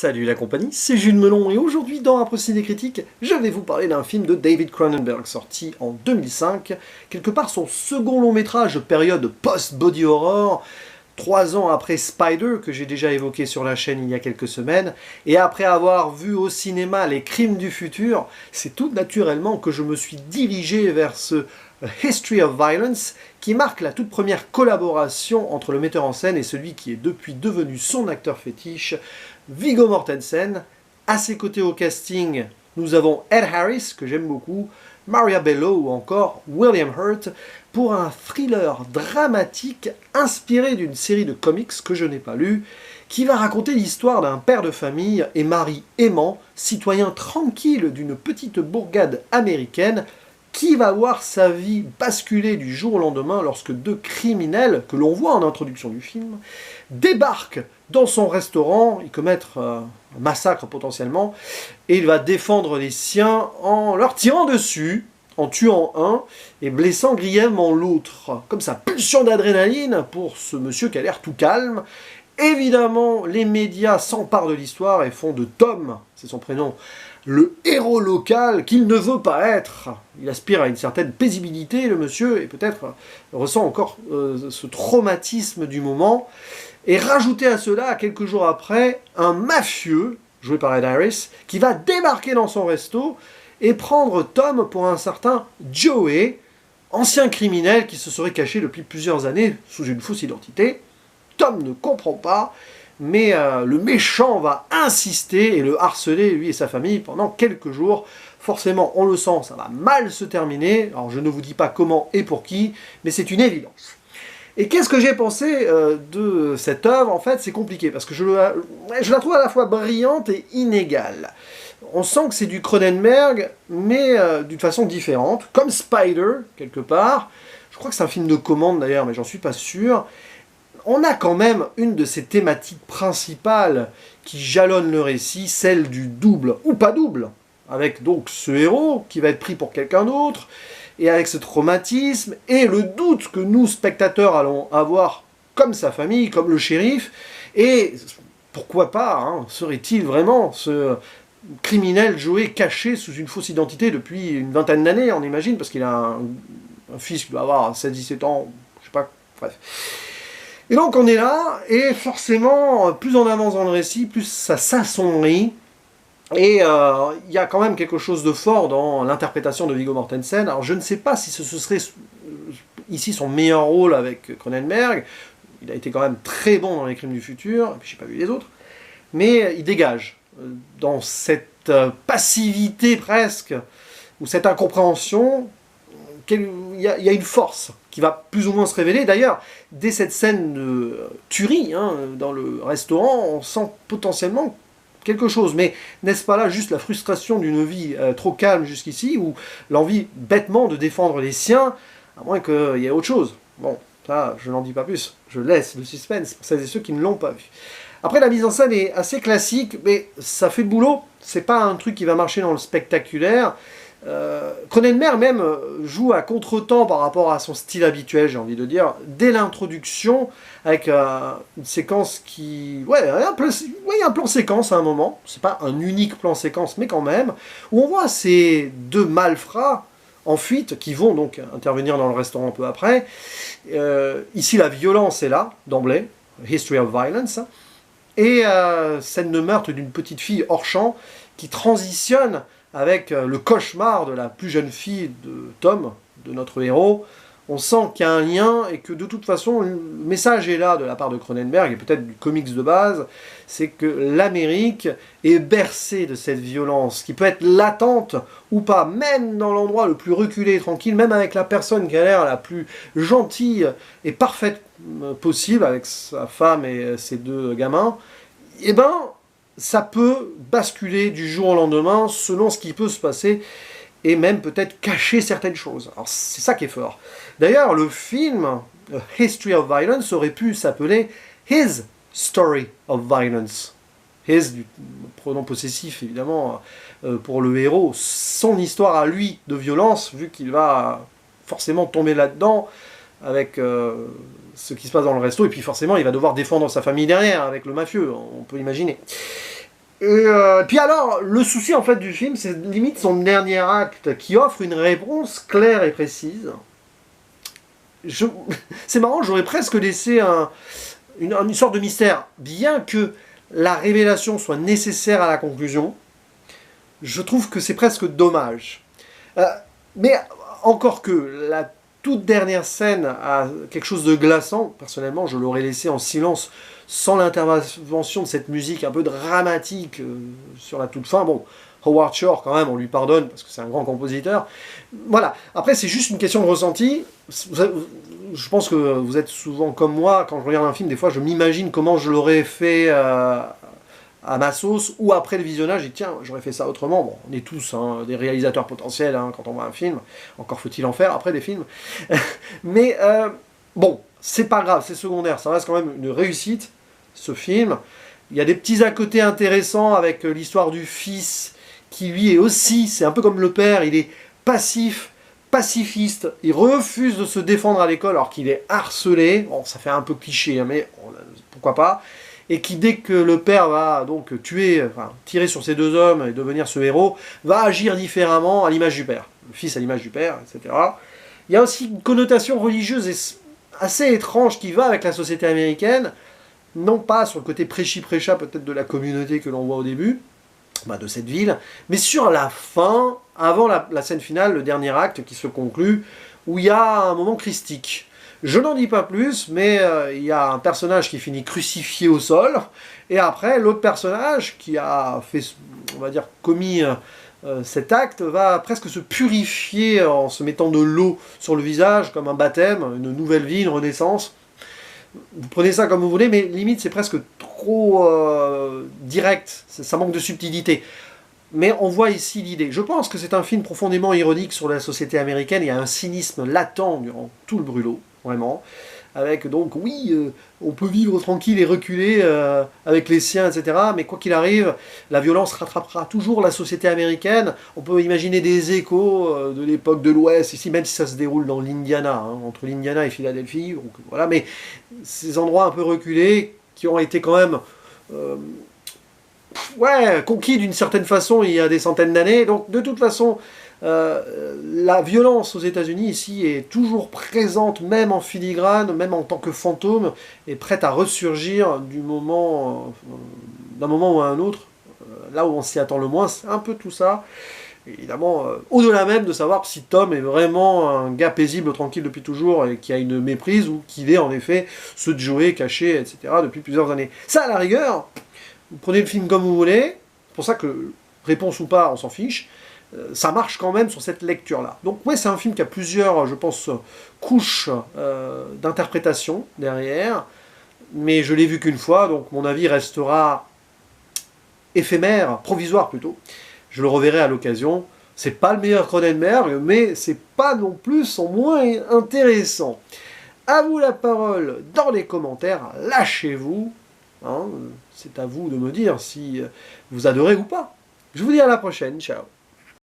Salut la compagnie, c'est Jules Melon et aujourd'hui dans Un procédé critique, je vais vous parler d'un film de David Cronenberg sorti en 2005, quelque part son second long métrage période post-body horror, 3 ans après Spider, que j'ai déjà évoqué sur la chaîne il y a quelques semaines, et après avoir vu au cinéma Les Crimes du futur, c'est tout naturellement que je me suis dirigé vers ce History of Violence, qui marque la toute première collaboration entre le metteur en scène et celui qui est depuis devenu son acteur fétiche, Viggo Mortensen. À ses côtés au casting, nous avons Ed Harris, que j'aime beaucoup, Maria Bello ou encore William Hurt, pour un thriller dramatique inspiré d'une série de comics que je n'ai pas lu, qui va raconter l'histoire d'un père de famille et mari aimant, citoyen tranquille d'une petite bourgade américaine, qui va voir sa vie basculer du jour au lendemain lorsque deux criminels, que l'on voit en introduction du film, débarquent dans son restaurant, ils commettent un massacre potentiellement, et il va défendre les siens en leur tirant dessus, en tuant un et blessant grièvement l'autre. Comme ça, pulsion d'adrénaline pour ce monsieur qui a l'air tout calme. Évidemment, les médias s'emparent de l'histoire et font de Tom, c'est son prénom, le héros local qu'il ne veut pas être. Il aspire à une certaine paisibilité, le monsieur, et peut-être ressent encore ce traumatisme du moment. Et rajouter à cela, quelques jours après, un mafieux, joué par Ed Harris, qui va débarquer dans son resto et prendre Tom pour un certain Joey, ancien criminel qui se serait caché depuis plusieurs années sous une fausse identité. Tom ne comprend pas, mais le méchant va insister et le harceler, lui et sa famille, pendant quelques jours. Forcément, on le sent, ça va mal se terminer. Alors je ne vous dis pas comment et pour qui, mais c'est une évidence. Et qu'est-ce que j'ai pensé de cette œuvre? En fait, c'est compliqué, parce que je la trouve à la fois brillante et inégale. On sent que c'est du Cronenberg, mais d'une façon différente, comme Spider, quelque part. Je crois que c'est un film de commande d'ailleurs, mais j'en suis pas sûr. On a quand même une de ces thématiques principales qui jalonne le récit, celle du double ou pas double, avec donc ce héros qui va être pris pour quelqu'un d'autre, et avec ce traumatisme, et le doute que nous, spectateurs, allons avoir comme sa famille, comme le shérif, et pourquoi pas, hein, serait-il vraiment ce criminel joué caché sous une fausse identité depuis une vingtaine d'années, on imagine, parce qu'il a un fils qui doit avoir 16-17 ans, je sais pas, bref. Et donc on est là, et forcément, plus on avance dans le récit, plus ça s'assombrit. Et il y a quand même quelque chose de fort dans l'interprétation de Viggo Mortensen. Alors je ne sais pas si ce serait ici son meilleur rôle avec Cronenberg. Il a été quand même très bon dans Les Crimes du futur, et puis j'ai pas vu les autres. Mais il dégage dans cette passivité presque, ou cette incompréhension, il y a une force qui va plus ou moins se révéler. D'ailleurs, dès cette scène de tuerie, hein, dans le restaurant, on sent potentiellement quelque chose. Mais n'est-ce pas là juste la frustration d'une vie trop calme jusqu'ici, ou l'envie bêtement de défendre les siens, à moins qu'il y ait autre chose? Bon, ça, je n'en dis pas plus. Je laisse le suspense pour celles et ceux qui ne l'ont pas vu. Après, la mise en scène est assez classique, mais ça fait le boulot. C'est pas un truc qui va marcher dans le spectaculaire. Cronenberg même joue à contre-temps par rapport à son style habituel, j'ai envie de dire, dès l'introduction, avec une séquence qui... Ouais, un plan séquence à un moment, c'est pas un unique plan séquence, mais quand même, où on voit ces deux malfrats en fuite, qui vont donc intervenir dans le restaurant un peu après. Ici, la violence est là, d'emblée, History of Violence, et scène de meurtre d'une petite fille hors champ, qui transitionne avec le cauchemar de la plus jeune fille de Tom, de notre héros. On sent qu'il y a un lien et que de toute façon, le message est là de la part de Cronenberg, et peut-être du comics de base, c'est que l'Amérique est bercée de cette violence, qui peut être latente ou pas, même dans l'endroit le plus reculé et tranquille, même avec la personne qui a l'air la plus gentille et parfaite possible, avec sa femme et ses deux gamins, et ben, ça peut basculer du jour au lendemain selon ce qui peut se passer et même peut-être cacher certaines choses. Alors c'est ça qui est fort. D'ailleurs, le film History of Violence aurait pu s'appeler His Story of Violence. His, du pronom possessif évidemment, pour le héros, son histoire à lui de violence, vu qu'il va forcément tomber là-dedans avec ce qui se passe dans le resto, et puis forcément il va devoir défendre sa famille derrière avec le mafieux, on peut imaginer. Puis alors, le souci en fait du film, c'est limite son dernier acte qui offre une réponse claire et précise. C'est marrant, j'aurais presque laissé une sorte de mystère. Bien que la révélation soit nécessaire à la conclusion, je trouve que c'est presque dommage. Mais encore que la toute dernière scène a quelque chose de glaçant, personnellement je l'aurais laissé en silence sans l'intervention de cette musique un peu dramatique sur la toute fin. Bon, Howard Shore quand même, on lui pardonne parce que c'est un grand compositeur. Voilà, après c'est juste une question de ressenti. Je pense que vous êtes souvent comme moi, quand je regarde un film, des fois je m'imagine comment je l'aurais fait à ma sauce, ou après le visionnage, je dis tiens, j'aurais fait ça autrement. Bon, on est tous des réalisateurs potentiels quand on voit un film, encore faut-il en faire après des films. Mais bon, c'est pas grave, c'est secondaire, ça reste quand même une réussite, ce film. Il y a des petits à côté intéressants avec l'histoire du fils, qui lui est aussi, c'est un peu comme le père, il est passif, pacifiste, il refuse de se défendre à l'école alors qu'il est harcelé, bon ça fait un peu cliché, hein, mais pourquoi pas, et qui dès que le père va donc tirer sur ces deux hommes et devenir ce héros, va agir différemment à l'image du père, le fils à l'image du père, etc. Il y a aussi une connotation religieuse assez étrange qui va avec la société américaine, non pas sur le côté prêchi-prêcha peut-être de la communauté que l'on voit au début, de cette ville, mais sur la fin, avant la scène finale, le dernier acte qui se conclut, où il y a un moment christique. Je n'en dis pas plus, mais il y a un personnage qui finit crucifié au sol, et après, l'autre personnage qui a fait, on va dire, commis cet acte, va presque se purifier en se mettant de l'eau sur le visage, comme un baptême, une nouvelle vie, une renaissance. Vous prenez ça comme vous voulez, mais limite c'est presque trop direct, ça manque de subtilité. Mais on voit ici l'idée. Je pense que c'est un film profondément ironique sur la société américaine, il y a un cynisme latent durant tout le brûlot, vraiment. Avec donc, oui, on peut vivre tranquille et reculer avec les siens, etc. Mais quoi qu'il arrive, la violence rattrapera toujours la société américaine. On peut imaginer des échos de l'époque de l'Ouest, ici, même si ça se déroule dans l'Indiana, entre l'Indiana et Philadelphie. Donc, voilà, mais ces endroits un peu reculés qui ont été quand même conquis d'une certaine façon il y a des centaines d'années. Donc de toute façon, la violence aux États-Unis ici est toujours présente, même en filigrane, même en tant que fantôme, et prête à ressurgir d'un moment ou à un autre, là où on s'y attend le moins. C'est un peu tout ça. Évidemment, au-delà même de savoir si Tom est vraiment un gars paisible, tranquille depuis toujours, et qui a une méprise, ou qu'il est en effet ce Joey caché, etc., depuis plusieurs années. Ça, à la rigueur, vous prenez le film comme vous voulez, c'est pour ça que, réponse ou pas, on s'en fiche, ça marche quand même sur cette lecture-là. Donc ouais, c'est un film qui a plusieurs, je pense, couches d'interprétation derrière, mais je l'ai vu qu'une fois, donc mon avis restera éphémère, provisoire plutôt. Je le reverrai à l'occasion. C'est pas le meilleur Cronenberg, mais c'est pas non plus son moins intéressant. À vous la parole dans les commentaires, lâchez-vous. Hein, c'est à vous de me dire si vous adorez ou pas. Je vous dis à la prochaine, ciao.